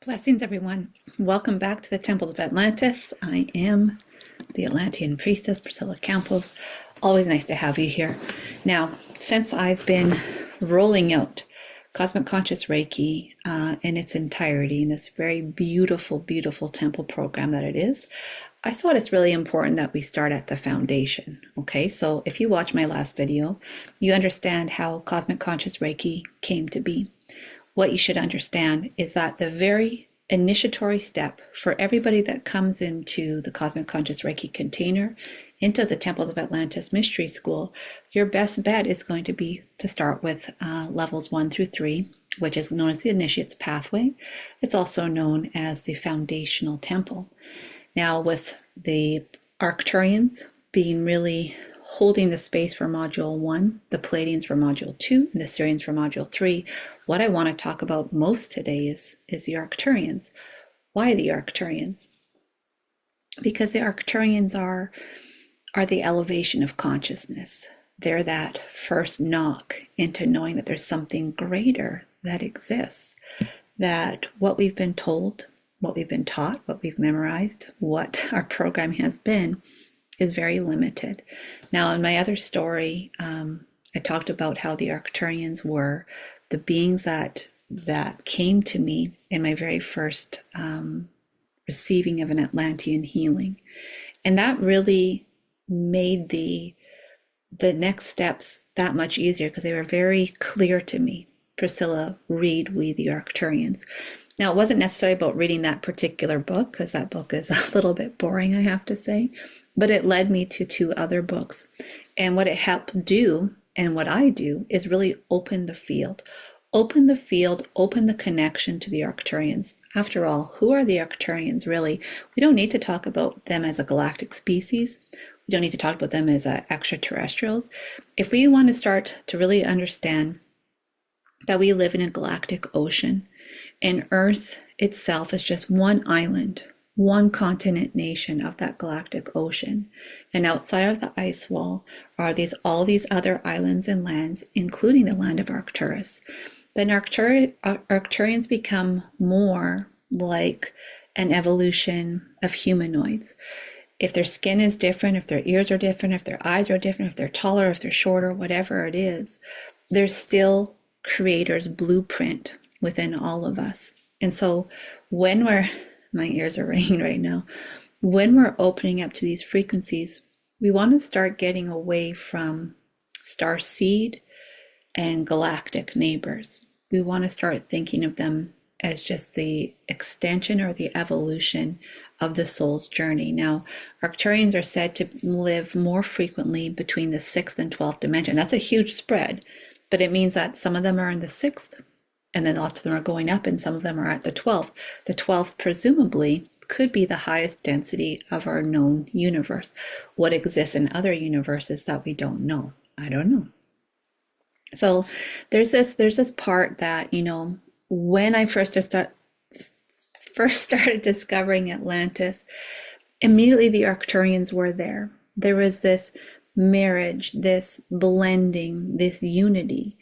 Blessings, everyone. Welcome back to the Temples of Atlantis. I am the Atlantean priestess, Priscilla Campos. Always nice to have you here. Now, since I've been rolling out Cosmic Conscious Reiki in its entirety in this very beautiful, beautiful temple program that it is, I thought it's really important that we start at the foundation. Okay, so if you watch my last video, you understand how Cosmic Conscious Reiki came to be. What you should understand is that the very initiatory step for everybody that comes into the Cosmic Conscious Reiki container, into the Temples of Atlantis Mystery School, your best bet is going to be to start with levels 1 through 3, which is known as the Initiate's Pathway. It's also known as the Foundational Temple. Now, with the Arcturians being really holding the space for Module 1, the Pleiadians for Module 2, and the Sirians for Module 3, what I want to talk about most today is the Arcturians. Why the Arcturians? Because the Arcturians are the elevation of consciousness. They're that first knock into knowing that there's something greater that exists, that what we've been told, what we've been taught, what we've memorized, what our program has been, is very limited. Now, in my other story, I talked about how the Arcturians were the beings that came to me in my very first receiving of an Atlantean healing. And that really made the next steps that much easier because they were very clear to me. Priscilla, read We the Arcturians. Now, it wasn't necessarily about reading that particular book, because that book is a little bit boring, I have to say, but it led me to 2 other books. And what it helped do, and what I do, is really open the field. Open the field, open the connection to the Arcturians. After all, who are the Arcturians really? We don't need to talk about them as a galactic species. We don't need to talk about them as extraterrestrials. If we want to start to really understand that we live in a galactic ocean, and Earth itself is just one island, one continent nation of that galactic ocean. And outside of the ice wall are all these other islands and lands, including the land of Arcturus. Then Arcturians become more like an evolution of humanoids. If their skin is different, if their ears are different, if their eyes are different, if they're taller, if they're shorter, whatever it is, there's still Creator's blueprint within all of us. And so when my ears are ringing right now, when we're opening up to these frequencies, we want to start getting away from star seed and galactic neighbors. We want to start thinking of them as just the extension or the evolution of the soul's journey. Now, Arcturians are said to live more frequently between the 6th and 12th dimension. That's a huge spread, but it means that some of them are in the 6th, and then lots of them are going up, and some of them are at the 12th. The 12th, presumably, could be the highest density of our known universe. What exists in other universes that we don't know? I don't know. So there's this part that, when I first started discovering Atlantis, immediately the Arcturians were there. There was this marriage, this blending, this unity.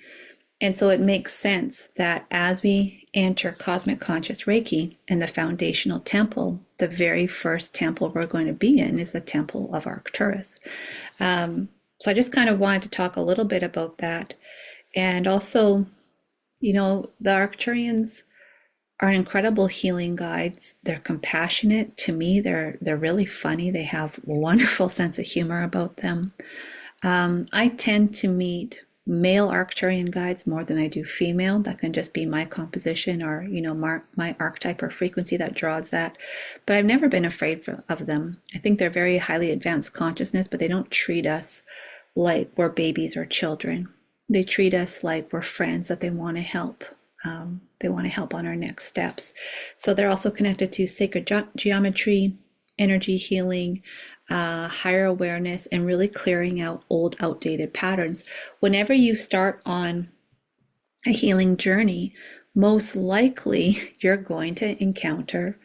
And so it makes sense that as we enter Cosmic Conscious Reiki and the foundational temple, the very first temple we're going to be in is the Temple of Arcturus. So I just kind of wanted to talk a little bit about that. And also, the Arcturians are incredible healing guides. They're compassionate. To me, they're really funny. They have a wonderful sense of humor about them. I tend to meet male Arcturian guides more than I do female. That can just be my composition or, my archetype or frequency that draws that. But I've never been afraid of them. I think they're very highly advanced consciousness, but they don't treat us like we're babies or children. They treat us like we're friends that they want to help. They want to help on our next steps. So they're also connected to sacred geometry, energy healing, higher awareness, and really clearing out old, outdated patterns. Whenever you start on a healing journey, most likely you're going to encounter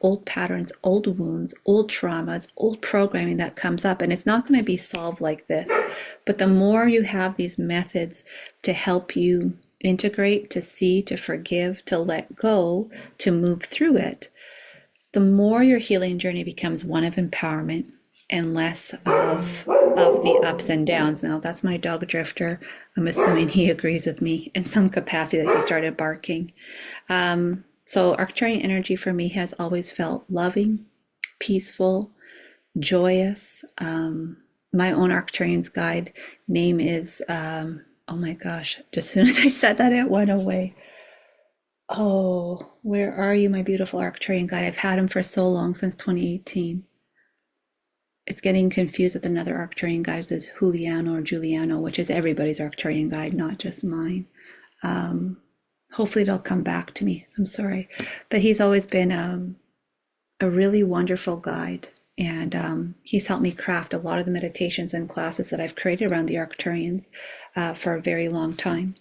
old patterns, old wounds, old traumas, old programming that comes up, and it's not going to be solved like this. But the more you have these methods to help you integrate, to see, to forgive, to let go, to move through it, the more your healing journey becomes one of empowerment and less of the ups and downs. Now, that's my dog Drifter. I'm assuming he agrees with me in some capacity that he started barking. So Arcturian energy for me has always felt loving, peaceful, joyous. My own Arcturian's guide name is, oh my gosh, just as soon as I said that, it went away. Oh, where are you, my beautiful Arcturian guide? I've had him for so long, since 2018. It's getting confused with another Arcturian guide. It's Juliano or Giuliano, which is everybody's Arcturian guide, not just mine. Hopefully it'll come back to me. I'm sorry. But he's always been a really wonderful guide. And he's helped me craft a lot of the meditations and classes that I've created around the Arcturians for a very long time.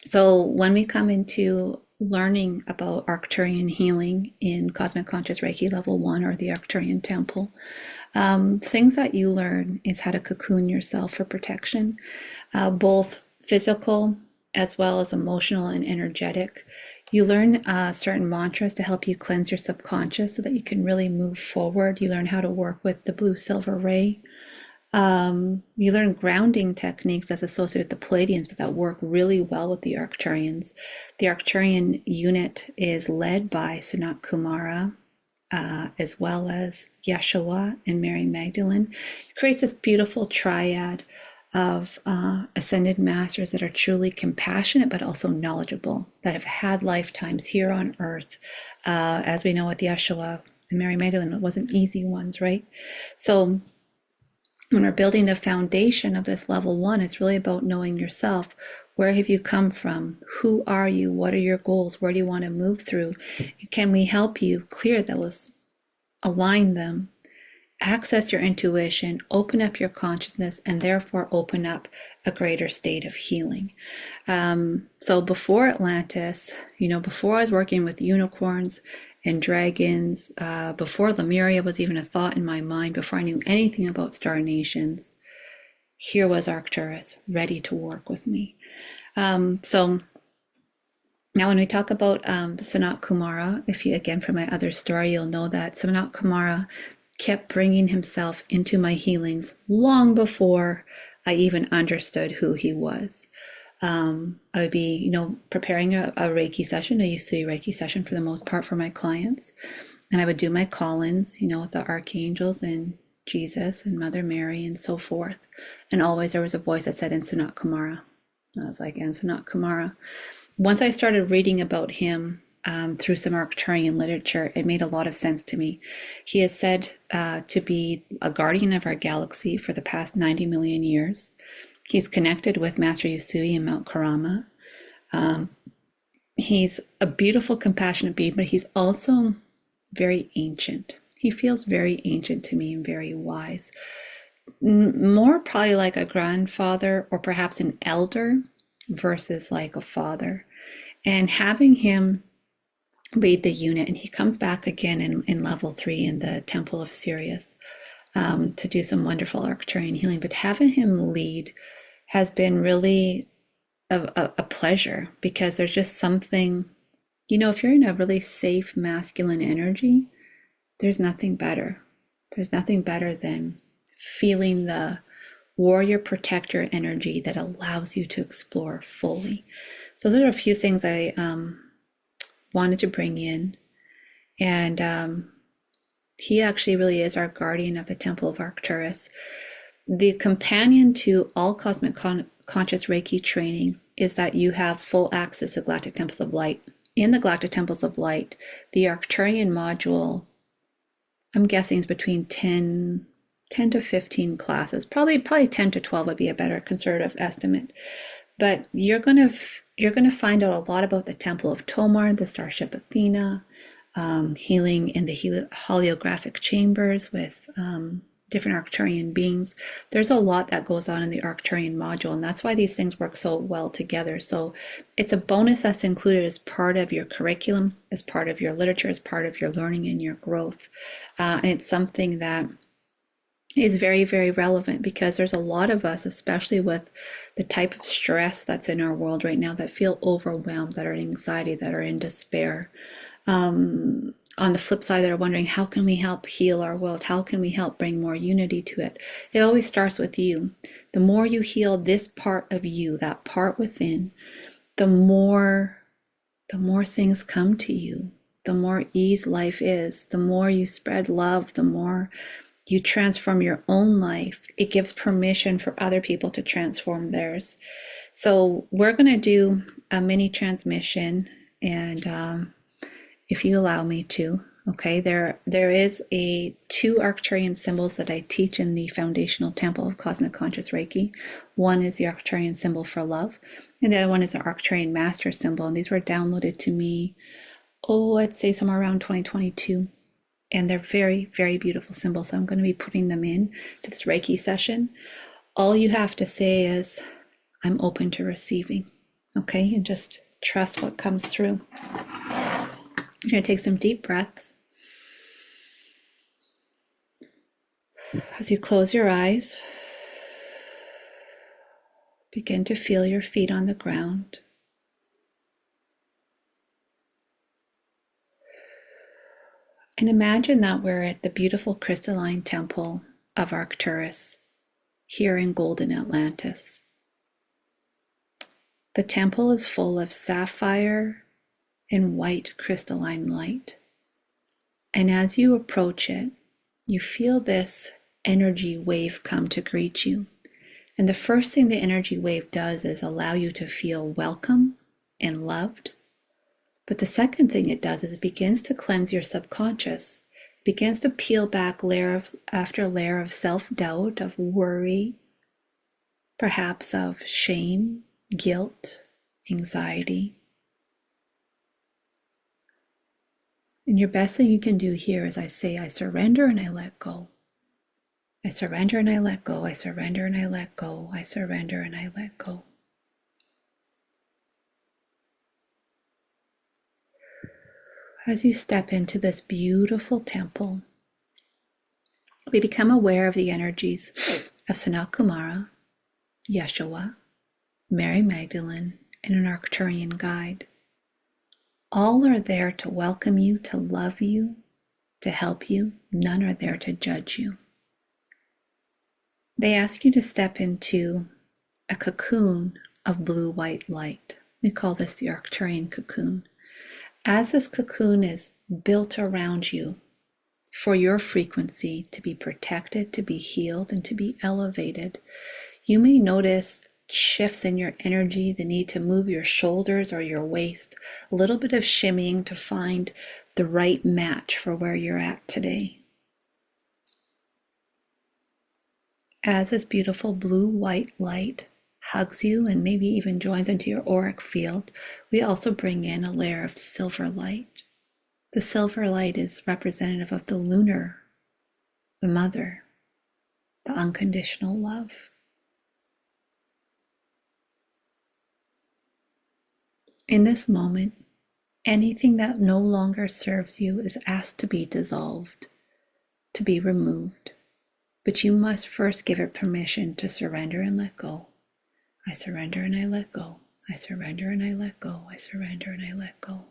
So when we come into learning about Arcturian healing in Cosmic Conscious Reiki Level 1 or the Arcturian Temple, things that you learn is how to cocoon yourself for protection, both physical as well as emotional and energetic. You learn certain mantras to help you cleanse your subconscious so that you can really move forward. You learn how to work with the blue silver ray. You learn grounding techniques as associated with the Palladians, but that work really well with the Arcturians. The Arcturian unit is led by Sanat Kumara, as well as Yeshua and Mary Magdalene. It creates this beautiful triad of ascended masters that are truly compassionate, but also knowledgeable, that have had lifetimes here on earth. As we know with Yeshua and Mary Magdalene, it wasn't easy ones, right? So when we're building the foundation of this level 1, it's really about knowing yourself. Where have you come from? Who are you? What are your goals? Where do you want to move through? Can we help you clear those, align them, access your intuition, open up your consciousness, and therefore open up a greater state of healing? So before Atlantis, before I was working with unicorns and dragons, before Lemuria was even a thought in my mind, before I knew anything about star nations, here was Arcturus ready to work with me. So now when we talk about Sanat Kumara, if you, again, from my other story, you'll know that Sanat Kumara kept bringing himself into my healings long before I even understood who he was. I would be, preparing a Reiki session. I used to do a Reiki session for the most part for my clients. And I would do my call-ins, with the archangels and Jesus and Mother Mary and so forth. And always there was a voice that said, "And Sanat Kumara." And I was like, "And Sanat Kumara." Once I started reading about him through some Arcturian literature, it made a lot of sense to me. He is said to be a guardian of our galaxy for the past 90 million years. He's connected with Master Yusui in Mount Karama. He's a beautiful, compassionate being, but he's also very ancient. He feels very ancient to me and very wise. More probably like a grandfather or perhaps an elder versus like a father. And having him lead the unit, and he comes back again in level 3 in the Temple of Sirius to do some wonderful Arcturian healing. But having him lead has been really a pleasure, because there's just something, if you're in a really safe masculine energy, there's nothing better. There's nothing better than feeling the warrior protector energy that allows you to explore fully. So those are a few things I wanted to bring in. And he actually really is our guardian of the Temple of Arcturus. The companion to all Cosmic Conscious Reiki training is that you have full access to Galactic Temples of Light. In the Galactic Temples of Light, the Arcturian module, I'm guessing, is between 10 to 15 classes. Probably 10 to 12 would be a better conservative estimate. But you're going to find out a lot about the Temple of Tomar, the Starship Athena, healing in the holographic chambers with different Arcturian beings. There's a lot that goes on in the Arcturian module, and that's why these things work so well together. So it's a bonus that's included as part of your curriculum, as part of your literature, as part of your learning and your growth. And it's something that is very, very relevant, because there's a lot of us, especially with the type of stress that's in our world right now, that feel overwhelmed, that are in anxiety, that are in despair. On the flip side, that are wondering, how can we help heal our world? How can we help bring more unity to it? It always starts with you. The more you heal this part of you, that part within, the more things come to you, the more ease life is, the more you spread love, the more you transform your own life. It gives permission for other people to transform theirs. So we're going to do a mini transmission, and if you allow me to, okay, there is two Arcturian symbols that I teach in the foundational Temple of Cosmic Conscious Reiki. One is the Arcturian symbol for love, and the other one is an Arcturian master symbol. And these were downloaded to me, I'd say somewhere around 2022. And they're very, very beautiful symbols. So I'm going to be putting them in to this Reiki session. All you have to say is, I'm open to receiving. Okay, and just trust what comes through. You're going to take some deep breaths. As you close your eyes, begin to feel your feet on the ground. And imagine that we're at the beautiful crystalline Temple of Arcturus here in golden Atlantis. The temple is full of sapphire and white crystalline light. And as you approach it, you feel this energy wave come to greet you. And the first thing the energy wave does is allow you to feel welcome and loved. But the second thing it does is it begins to cleanse your subconscious. It begins to peel back layer after layer of self-doubt, of worry, perhaps of shame, guilt, anxiety. And your best thing you can do here is I say, I surrender and I let go. I surrender and I let go. I surrender and I let go. I surrender and I let go. As you step into this beautiful temple, we become aware of the energies of Sanat Kumara, Yeshua, Mary Magdalene, and an Arcturian guide. All are there to welcome you, to love you, to help you. None are there to judge you. They ask you to step into a cocoon of blue-white light. We call this the Arcturian cocoon. As this cocoon is built around you for your frequency to be protected, to be healed, and to be elevated, you may notice shifts in your energy, the need to move your shoulders or your waist, a little bit of shimmying to find the right match for where you're at today. As this beautiful blue-white light hugs you and maybe even joins into your auric field, we also bring in a layer of silver light. The silver light is representative of the lunar, the mother, the unconditional love. In this moment, anything that no longer serves you is asked to be dissolved, to be removed. But you must first give it permission to surrender and let go. I surrender and I let go. I surrender and I let go. I surrender and I let go.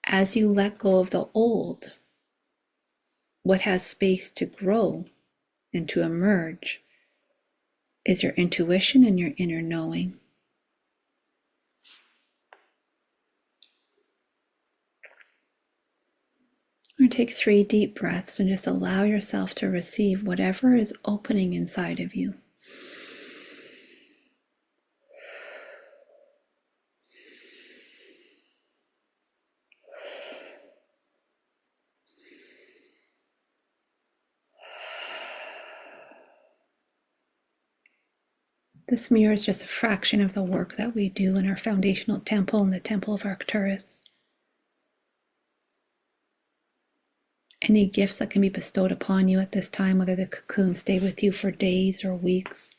As you let go of the old, what has space to grow and to emerge is your intuition and your inner knowing. Or take 3 deep breaths and just allow yourself to receive whatever is opening inside of you. This mirror is just a fraction of the work that we do in our foundational temple in the Temple of Arcturus. Any gifts that can be bestowed upon you at this time, whether the cocoon stay with you for days or weeks,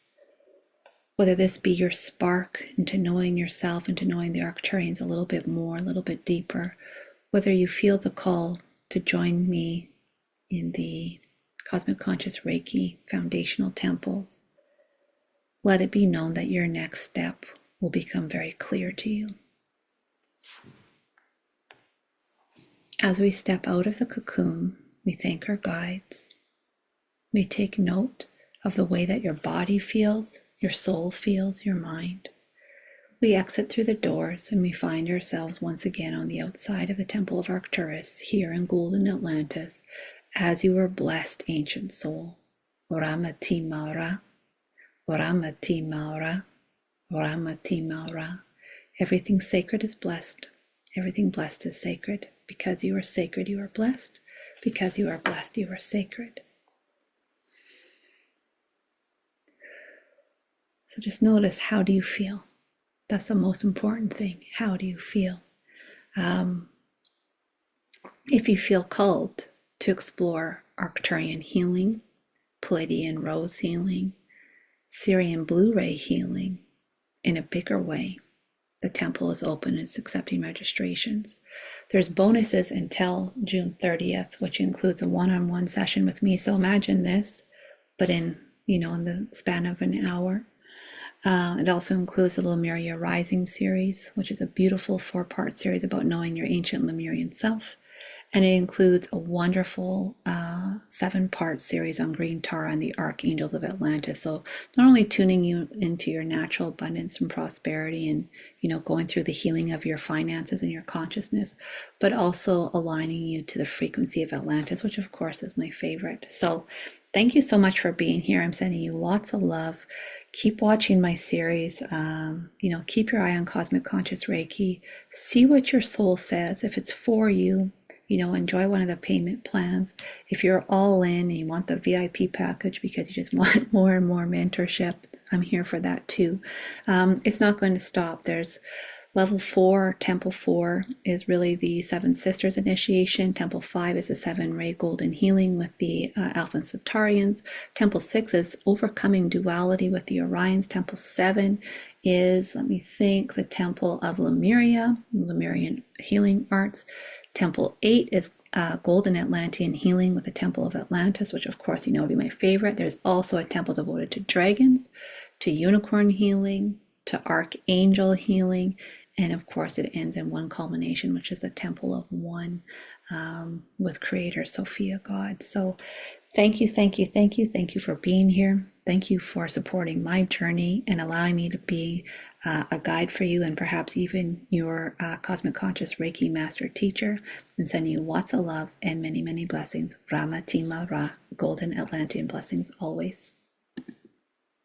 whether this be your spark into knowing yourself, into knowing the Arcturians a little bit more, a little bit deeper, whether you feel the call to join me in the Cosmic Conscious Reiki foundational temples, let it be known that your next step will become very clear to you. As we step out of the cocoon, we thank our guides. We take note of the way that your body feels, your soul feels, your mind. We exit through the doors and we find ourselves once again on the outside of the Temple of Arcturus here in golden Atlantis, as you were blessed, ancient soul. Oramati Maura, Oramati Maura, Oramati Maura. Everything sacred is blessed. Everything blessed is sacred. Because you are sacred, you are blessed. Because you are blessed, you are sacred. So just notice, how do you feel? That's the most important thing. How do you feel? If you feel called to explore Arcturian healing, Palladian rose healing, Syrian blue ray healing in a bigger way, the temple is open and it's accepting registrations. There's bonuses until June 30th, which includes a one-on-one session with me. So imagine this, but in the span of an hour. It also includes the Lemuria Rising series, which is a beautiful 4-part series about knowing your ancient Lemurian self. And it includes a wonderful 7-part series on Green Tara and the Archangels of Atlantis. So not only tuning you into your natural abundance and prosperity and, going through the healing of your finances and your consciousness, but also aligning you to the frequency of Atlantis, which of course is my favorite. So thank you so much for being here. I'm sending you lots of love. Keep watching my series. Keep your eye on Cosmic Conscious Reiki. See what your soul says. If it's for you, enjoy one of the payment plans. If you're all in and you want the VIP package because you just want more and more mentorship, I'm here for that too. It's not going to stop. There's level 4, Temple 4 is really the 7 Sisters initiation. Temple 5 is the 7-Ray Golden Healing with the Alpha Centaurians. Temple 6 is overcoming duality with the Orions. Temple 7 is, the Temple of Lemuria, Lemurian Healing Arts. Temple 8 is Golden Atlantean Healing with the Temple of Atlantis, which of course would be my favorite. There's also a temple devoted to dragons, to unicorn healing, to archangel healing, and of course it ends in one culmination, which is the Temple of One with Creator Sophia God. So thank you for being here. Thank you for supporting my journey and allowing me to be a guide for you and perhaps even your Cosmic Conscious Reiki Master Teacher, and sending you lots of love and many, many blessings. Rama Tima Ra, Golden Atlantean blessings always.